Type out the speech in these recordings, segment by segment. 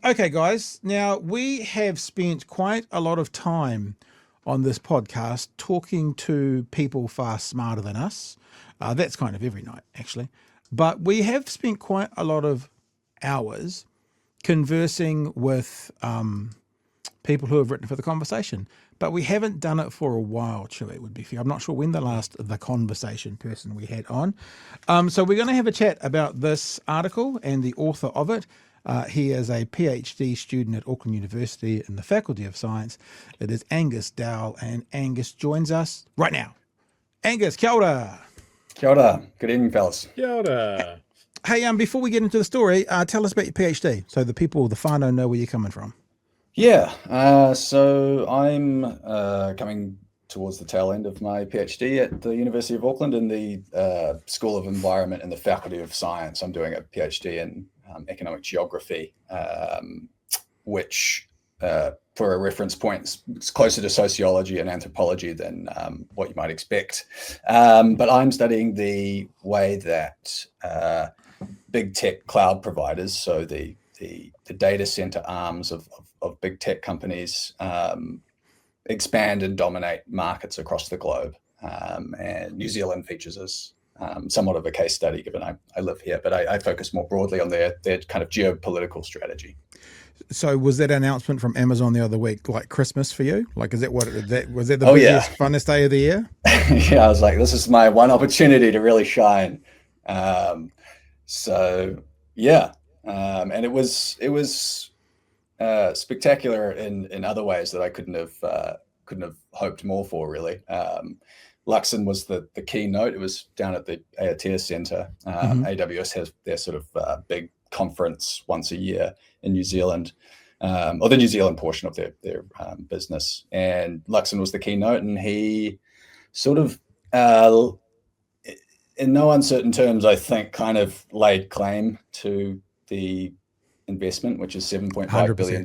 Okay, guys. Now, we have spent quite a lot of time on this podcast talking to people far smarter than us. That's kind of every night, actually. But we have spent quite a lot of hours conversing with people who have written for the conversation. But we haven't done it for a while, Chewie, would be fair. I'm not sure when the conversation person we had on. So we're going to have a chat about this article and the author of it. He is a PhD student at Auckland University in the Faculty of Science. It is Angus Dowell, and Angus joins us right now. Angus, kia ora. Kia ora. Good evening, fellas. Kia ora. Hey, before we get into the story, tell us about your PhD, so the people, the whānau, know where you're coming from. Yeah, so I'm coming towards the tail end of my PhD at the University of Auckland in the School of Environment and the Faculty of Science. I'm doing a PhD in economic geography, which, for a reference point, is closer to sociology and anthropology than what you might expect. But I'm studying the way that big tech cloud providers, so the data center arms of big tech companies, expand and dominate markets across the globe. And New Zealand features as somewhat of a case study, given I live here, but I focus more broadly on their kind of geopolitical strategy. So was that announcement from Amazon the other week like Christmas for you? Like, was that the busiest, funnest day of the year? Yeah, I was like, this is my one opportunity to really shine. So yeah, and it was spectacular in other ways that I couldn't have hoped more for, really. Luxon was the keynote. It was down at the Aotea Centre. AWS has their sort of big conference once a year in New Zealand, or the New Zealand portion of their business. And Luxon was the keynote, and he sort of, in no uncertain terms, I think, kind of laid claim to the investment, which is $7.5 billion,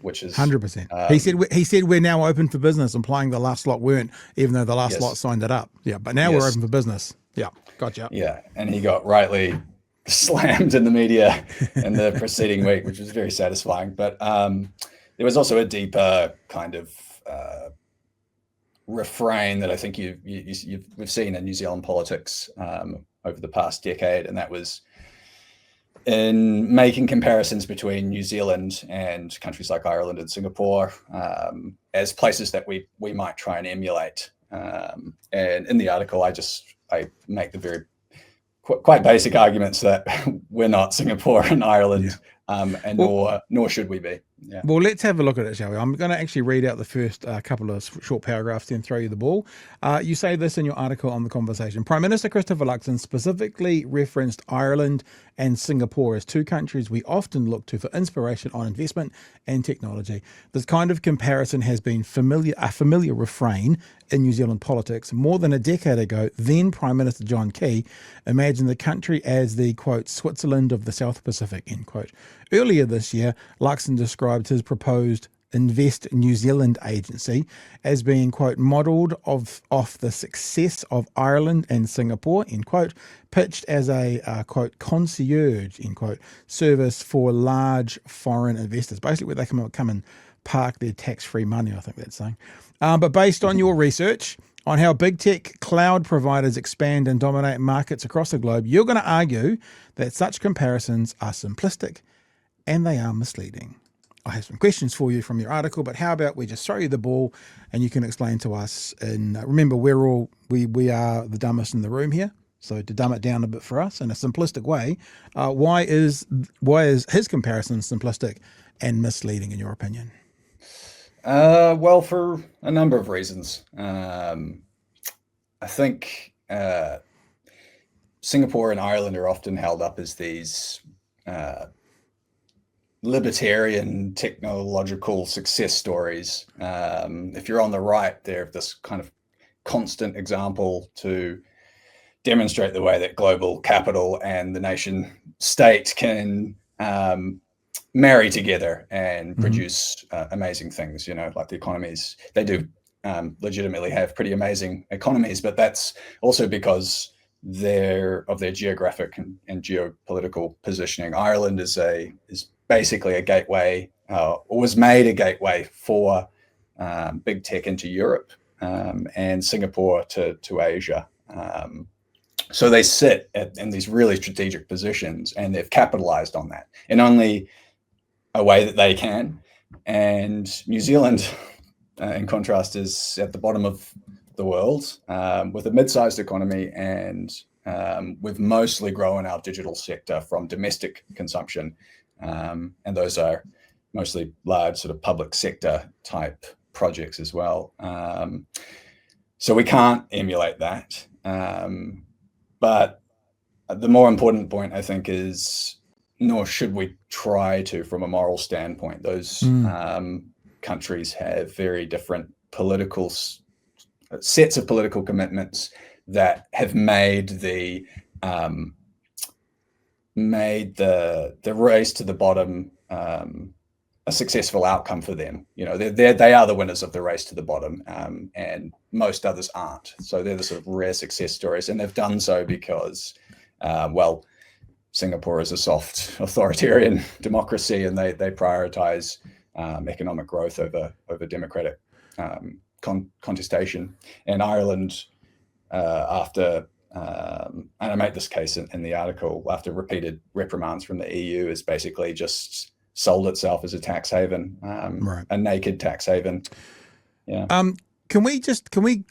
which is 100%. He said we're now open for business, implying the last lot weren't, even though the last lot signed it up. Yeah, but now we're open for business. Yeah, gotcha. Yeah, and he got rightly slammed in the media in the preceding week, which was very satisfying. But there was also a deeper kind of refrain that I think we've seen in New Zealand politics over the past decade, and that was in making comparisons between New Zealand and countries like Ireland and Singapore as places that we might try and emulate. And in the article, I make the quite basic arguments that we're not Singapore and Ireland, and nor should we be. Yeah. Well, let's have a look at it, shall we? I'm going to actually read out the first couple of short paragraphs, then throw you the ball. You say this in your article on The Conversation. Prime Minister Christopher Luxon specifically referenced Ireland and Singapore as two countries we often look to for inspiration on investment and technology. This kind of comparison has been a familiar refrain in New Zealand politics. More than a decade ago, then Prime Minister John Key imagined the country as the, quote, Switzerland of the South Pacific, end quote. Earlier this year, Luxon described his proposed Invest New Zealand agency as being, quote, modelled off the success of Ireland and Singapore, end quote, pitched as a, quote, concierge, end quote, service for large foreign investors, basically where they can come and park their tax-free money, I think that's saying. But based on your research on how big tech cloud providers expand and dominate markets across the globe, you're going to argue that such comparisons are simplistic and they are misleading. I have some questions for you from your article, but how about we just throw you the ball and you can explain to us. And remember, we are the dumbest in the room here. So to dumb it down a bit for us in a simplistic way, why is his comparison simplistic and misleading in your opinion? Well, for a number of reasons. I think Singapore and Ireland are often held up as these libertarian technological success stories. If you're on the right, they're this kind of constant example to demonstrate the way that global capital and the nation state can marry together and produce amazing things, like the economies. They do legitimately have pretty amazing economies, but that's also because their geographic and geopolitical positioning. Ireland is basically a gateway, or was made a gateway for big tech into Europe, and Singapore to Asia. So they sit in these really strategic positions, and they've capitalized on that in only a way that they can. And New Zealand, in contrast, is at the bottom of the world, with a mid-sized economy, and we've mostly grown our digital sector from domestic consumption, and those are mostly large sort of public sector type projects as well. So we can't emulate that. But the more important point, I think, is nor should we try to, from a moral standpoint. Those countries have very different political sets of political commitments that have made the race to the bottom a successful outcome for them. You know, they are the winners of the race to the bottom, and most others aren't. So they're the sort of rare success stories, and they've done so because, well, Singapore is a soft authoritarian democracy, and they prioritize economic growth over democratic contestation. And Ireland, after and I make this case in the article, after repeated reprimands from the EU, is basically just sold itself as a tax haven, Right. a naked tax haven. Yeah. Can we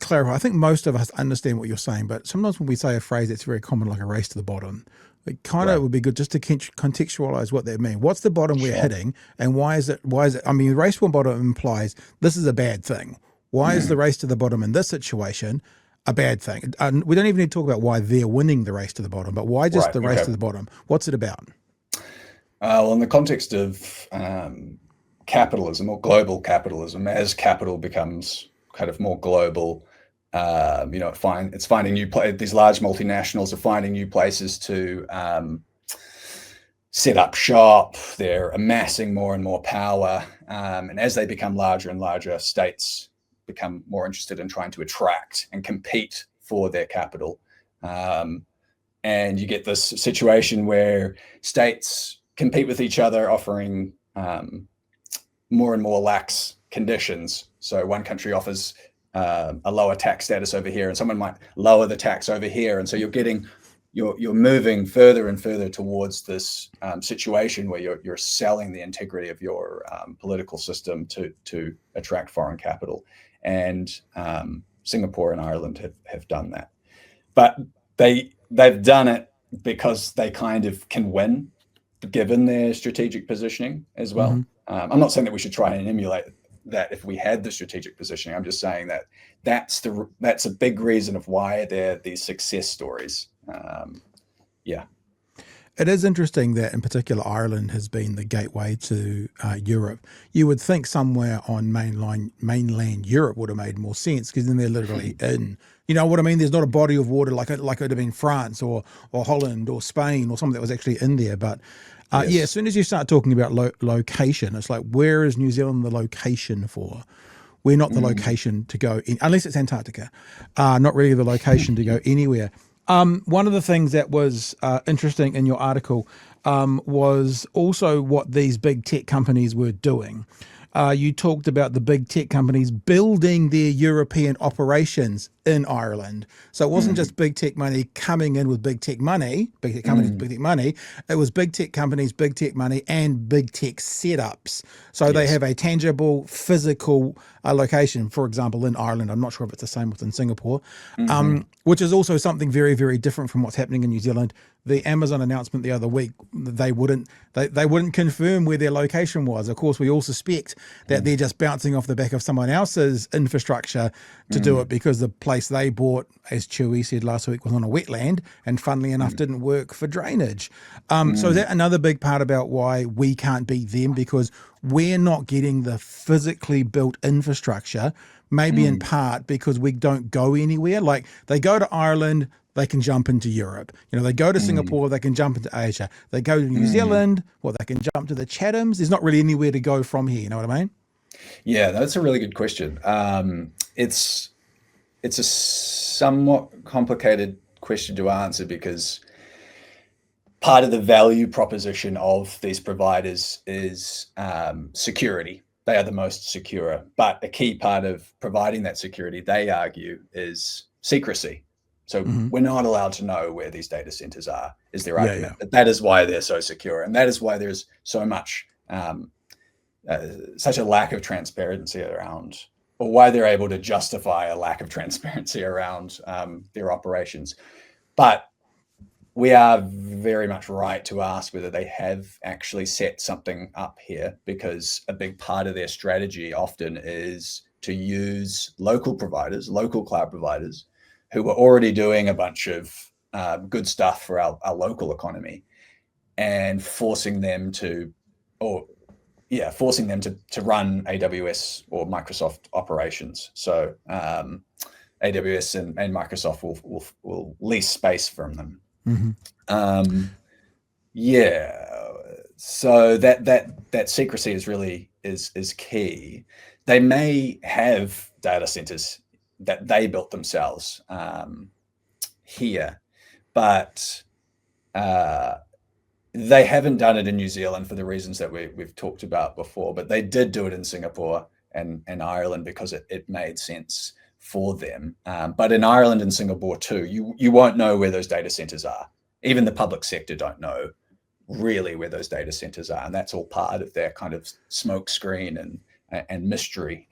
clarify? I think most of us understand what you're saying, but sometimes when we say a phrase that's very common, like a race to the bottom, it kind of would be good just to contextualize what that means. What's the bottom we're hitting, and why is it? I mean, the race to the bottom implies this is a bad thing. Why is the race to the bottom in this situation a bad thing? We don't even need to talk about why they're winning the race to the bottom, but why just the race to the bottom? What's it about? Well, in the context of capitalism, or global capitalism, as capital becomes kind of more global, it's finding new these large multinationals are finding new places to set up shop. They're amassing more and more power, and as they become larger and larger, states become more interested in trying to attract and compete for their capital, and you get this situation where states compete with each other, offering more and more lax conditions. So one country offers a lower tax status over here, and someone might lower the tax over here, and so you're moving further and further towards this situation where you're selling the integrity of your political system to attract foreign capital. And Singapore and Ireland have done that, but they've done it because they kind of can win, given their strategic positioning as well. I'm not saying that we should try and emulate that if we had the strategic positioning. I'm just saying that that's a big reason of why they're these success stories. It is interesting that, in particular, Ireland has been the gateway to Europe. You would think somewhere on mainland Europe would have made more sense, because then they're literally in. You know what I mean? There's not a body of water like it would have been France or Holland or Spain or something that was actually in there. But yes. As soon as you start talking about location, it's like, where is New Zealand the location for? We're not the location to go in, unless it's Antarctica. Not really the location to go anywhere. One of the things that was interesting in your article was also what these big tech companies were doing. You talked about the big tech companies building their European operations in Ireland. So it wasn't just big tech money coming in with big tech money, big tech companies, big tech money. It was big tech companies, big tech money, and big tech setups. So they have a tangible, physical location, for example, in Ireland. I'm not sure if it's the same within Singapore, which is also something very, very different from what's happening in New Zealand. The Amazon announcement the other week, they wouldn't confirm where their location was. Of course, we all suspect that they're just bouncing off the back of someone else's infrastructure to do it, because the place they bought, as Chewie said last week, was on a wetland, and funnily enough didn't work for drainage. So is that another big part about why we can't beat them, because we're not getting the physically built infrastructure, maybe in part because we don't go anywhere. Like, they go to Ireland, they can jump into Europe. They go to Singapore, they can jump into Asia. They go to New Zealand, they can jump to the Chathams. There's not really anywhere to go from here. You know what I mean? Yeah, that's a really good question. It's a somewhat complicated question to answer, because part of the value proposition of these providers is security. They are the most secure, but a key part of providing that security, they argue, is secrecy. So we're not allowed to know where these data centers are, is their argument. But that is why they're so secure. And that is why there's so much, such a lack of transparency around, or why they're able to justify a lack of transparency around their operations. But we are very much right to ask whether they have actually set something up here, because a big part of their strategy often is to use local providers, local cloud providers, who are already doing a bunch of good stuff for our local economy, and forcing them to run AWS or Microsoft operations. So AWS and Microsoft will lease space from them. So that secrecy is really is key. They may have data centers that they built themselves here, but they haven't done it in New Zealand for the reasons that we've talked about before. But they did do it in Singapore and Ireland because it made sense for them. But in Ireland and Singapore too, you won't know where those data centers are. Even the public sector don't know really where those data centers are, and that's all part of their kind of smoke screen and mystery.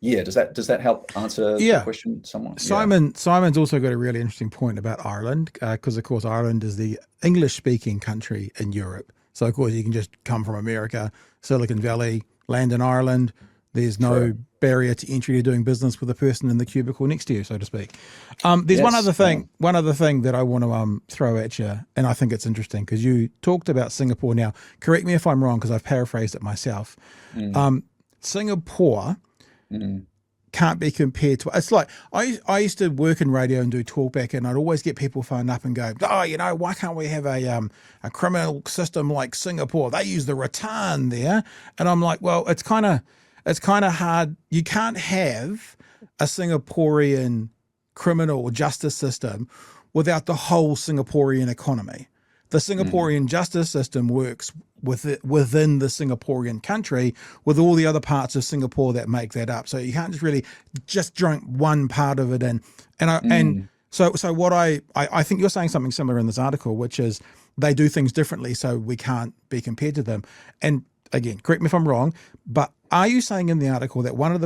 Does that help answer the question somewhat? Simon's also got a really interesting point about Ireland, because of course Ireland is the English-speaking country in Europe. So of course you can just come from America, Silicon Valley, land in Ireland. There's no barrier to entry to doing business with the person in the cubicle next to you, so to speak. There's one other thing that I want to throw at you, and I think it's interesting because you talked about Singapore. Now, correct me if I'm wrong, because I've paraphrased it myself. Singapore can't be compared to. It's like I used to work in radio and do talkback, and I'd always get people phone up and go, "Oh, why can't we have a criminal system like Singapore? They use the rattan there," and I'm like, well, it's kind of hard. You can't have a Singaporean criminal justice system without the whole Singaporean economy. The Singaporean justice system works within the Singaporean country, with all the other parts of Singapore that make that up. So you can't just drink one part of it in. So what I think you're saying something similar in this article, which is they do things differently, so we can't be compared to them. And again, correct me if I'm wrong, but are you saying in the article that one of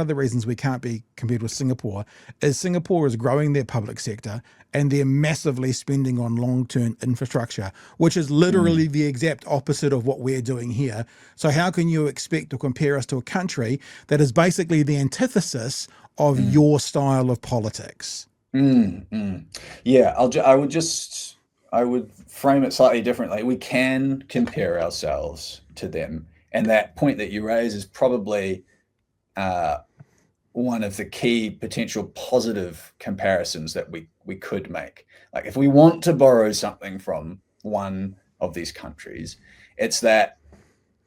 the reasons we can't be compared with Singapore is Singapore is growing their public sector and they're massively spending on long-term infrastructure, which is literally the exact opposite of what we're doing here? So how can you expect to compare us to a country that is basically the antithesis of your style of politics? Yeah, I would frame it slightly differently. We can compare ourselves to them. And that point that you raise is probably one of the key potential positive comparisons that we could make. Like, if we want to borrow something from one of these countries, it's that,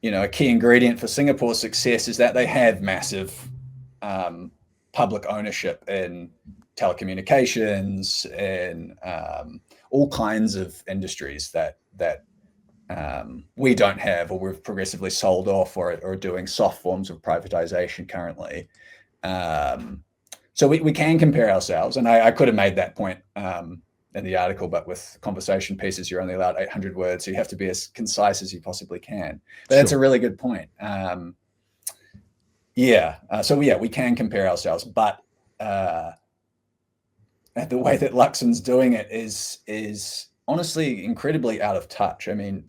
a key ingredient for Singapore's success is that they have massive public ownership in telecommunications and all kinds of industries that we don't have, or we've progressively sold off, or are doing soft forms of privatization currently. So we can compare ourselves, and I could have made that point in the article, but with conversation pieces, you're only allowed 800 words, so you have to be as concise as you possibly can. But that's a really good point. We can compare ourselves, but the way that Luxon's doing it is honestly incredibly out of touch. I mean,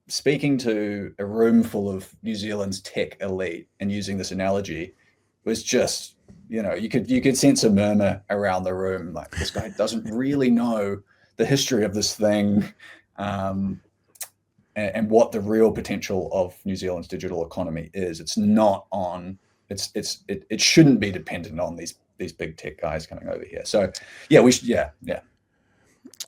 speaking to a room full of New Zealand's tech elite and using this analogy was just, you could sense a murmur around the room, like, this guy doesn't really know the history of this thing, and what the real potential of New Zealand's digital economy is. It's not on. It shouldn't be dependent on these big tech guys coming over here. So we should.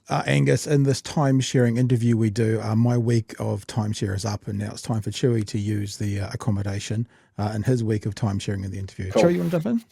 Angus, in this time-sharing interview we do, my week of timeshare is up, and now it's time for Chewie to use the accommodation in his week of time-sharing in the interview. Cool. Chewie, you want to jump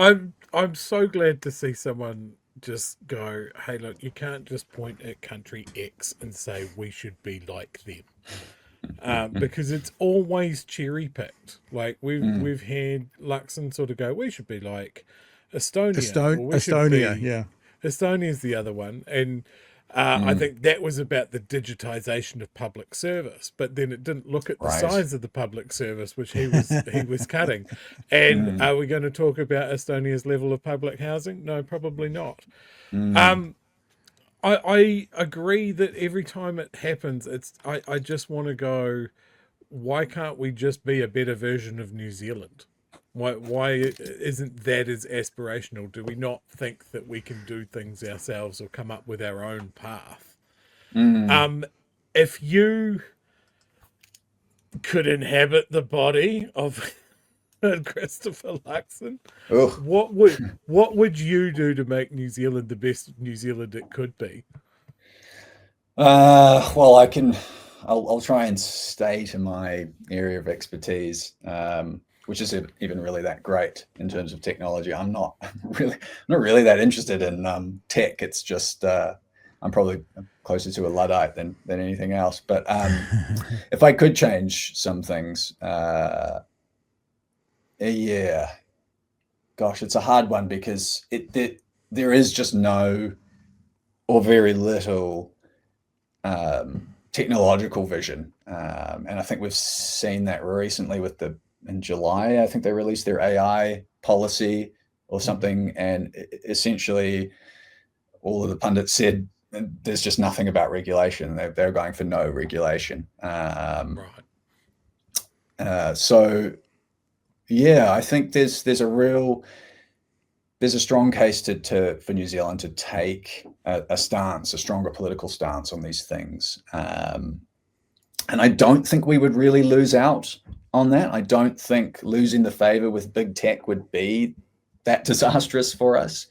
in? I'm so glad to see someone just go, hey, look, you can't just point at country X and say we should be like them. Because it's always cherry picked. Like Mm. we've had Luxon sort of go, we should be like Estonia, or we should Estonia, be yeah. Estonia's the other one, and I Mm. think that was about the digitization of public service, but then it didn't look at the Right. size of the public service which he was cutting. And Mm. are we going to talk about Estonia's level of public housing? No, probably not. Mm. Um, I agree that every time it happens, I just want to go, why can't we just be a better version of New Zealand? Why isn't that as aspirational? Do we not think that we can do things ourselves or come up with our own path? Mm. Um, if you could inhabit the body of Christopher Luxon, Oh. what would you do to make New Zealand the best New Zealand it could be? Well, I'll try and stay to my area of expertise, which isn't even really that great in terms of technology. I'm not really that interested in tech. It's just I'm probably closer to a Luddite than anything else. But if I could change some things, yeah, gosh, it's a hard one because there is just no or very little technological vision. And I think we've seen that recently in July, I think they released their AI policy or something. And essentially, all of the pundits said there's just nothing about regulation. They're going for no regulation. Right. So, yeah, I think there's a strong case for New Zealand to take a stance, a stronger political stance on these things. And I don't think we would really lose out on that. I don't think losing the favor with big tech would be that disastrous for us.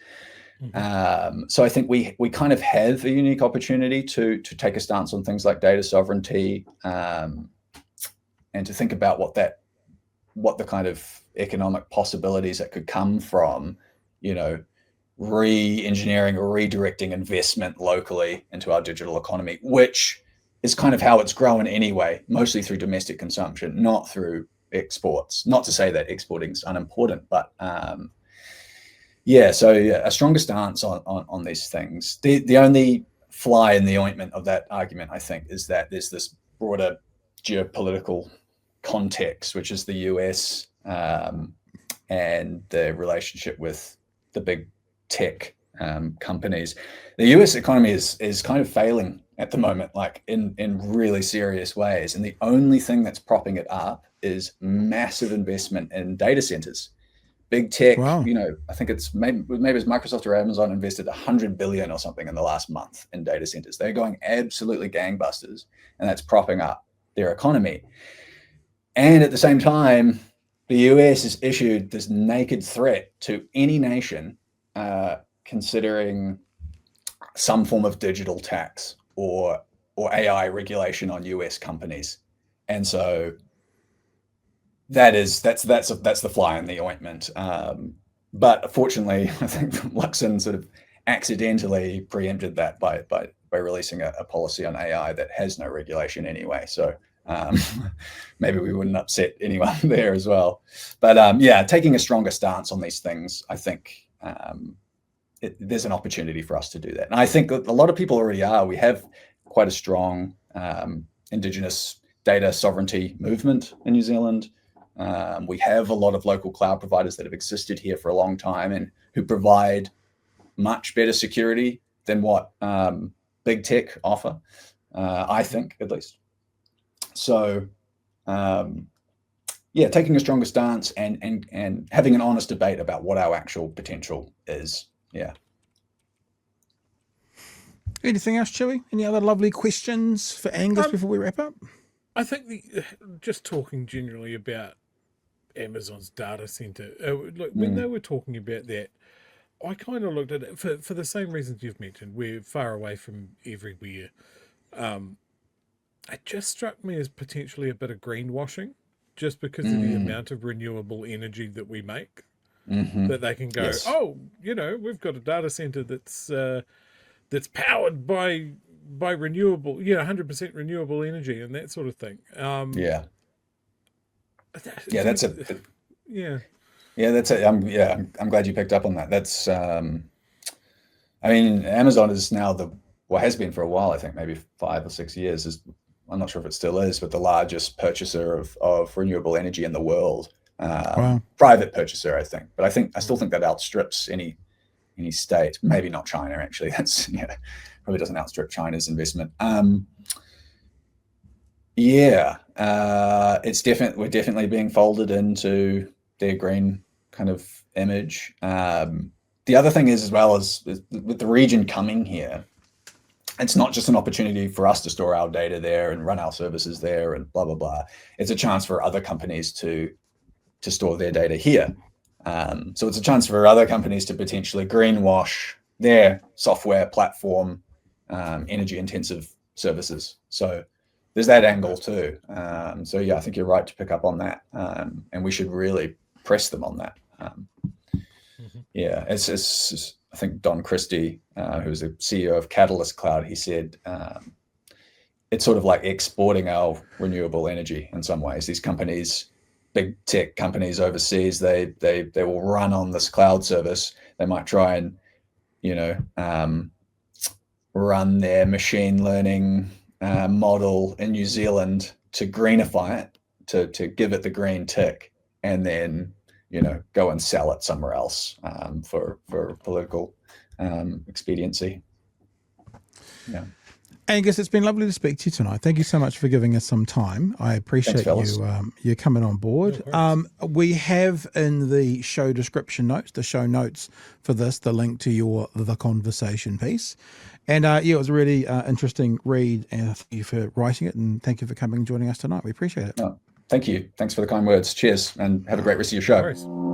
So I think we kind of have a unique opportunity to take a stance on things like data sovereignty, and to think about what the kind of economic possibilities that could come from, re-engineering or redirecting investment locally into our digital economy, which is kind of how it's grown anyway, mostly through domestic consumption, not through exports. Not to say that exporting is unimportant, but so a stronger stance on these things. The only fly in the ointment of that argument, I think, is that there's this broader geopolitical context, which is the US, and the relationship with the big tech companies. The US economy is kind of failing at the moment, like in really serious ways. And the only thing that's propping it up is massive investment in data centers. Big tech, Wow. I think it's maybe it's Microsoft or Amazon invested 100 billion or something in the last month in data centers. They're going absolutely gangbusters, and that's propping up their economy. And at the same time, the US has issued this naked threat to any nation considering some form of digital tax or AI regulation on US companies. And so that's the fly in the ointment. But fortunately, I think Luxon sort of accidentally preempted that by releasing a policy on AI that has no regulation anyway. So maybe we wouldn't upset anyone there as well. But taking a stronger stance on these things, I think there's an opportunity for us to do that. And I think that a lot of people already are. We have quite a strong Indigenous data sovereignty movement in New Zealand. We have a lot of local cloud providers that have existed here for a long time and who provide much better security than what big tech offer, I think, at least. So, taking a stronger stance and having an honest debate about what our actual potential is. Yeah. Anything else, Chewie? Any other lovely questions for Angus before we wrap up? I think just talking generally about Amazon's data center, look, when they were talking about that, I kind of looked at it for the same reasons you've mentioned. We're far away from everywhere. It just struck me as potentially a bit of greenwashing, just because of the amount of renewable energy that we make. that they can go, Yes. oh, we've got a data center that's powered by renewable, 100% renewable energy and that sort of thing. Yeah. That's a yeah. Yeah, that's it. I'm glad you picked up on that. That's I mean, Amazon is now has been for a while, I think maybe 5 or 6 years, I'm not sure if it still is, but the largest purchaser of renewable energy in the world. Wow. Private purchaser, I think. But I still think that outstrips any state. Maybe not China, actually. That's probably doesn't outstrip China's investment. We're definitely being folded into their green kind of image. The other thing is, as well as with the region coming here, it's not just an opportunity for us to store our data there and run our services there and blah, blah, blah. It's a chance for other companies to store their data here. So it's a chance for other companies to potentially greenwash their software platform, energy intensive services. So there's that angle too. I think you're right to pick up on that. And we should really press them on that. It's I think Don Christie, who's the CEO of Catalyst Cloud, he said it's sort of like exporting our renewable energy in some ways. These companies, big tech companies overseas, they will run on this cloud service. They might try and run their machine learning model in New Zealand to greenify it, to give it the green tick, and then go and sell it somewhere else for political expediency. Yeah. Angus, it's been lovely to speak to you tonight. Thank you so much for giving us some time. I appreciate you coming on board. We have in the show description notes, the show notes for this, the link to the conversation piece. And it was a really interesting read, and thank you for writing it, and thank you for coming and joining us tonight. We appreciate it. Oh, thank you. Thanks for the kind words. Cheers, and have a great rest of your show.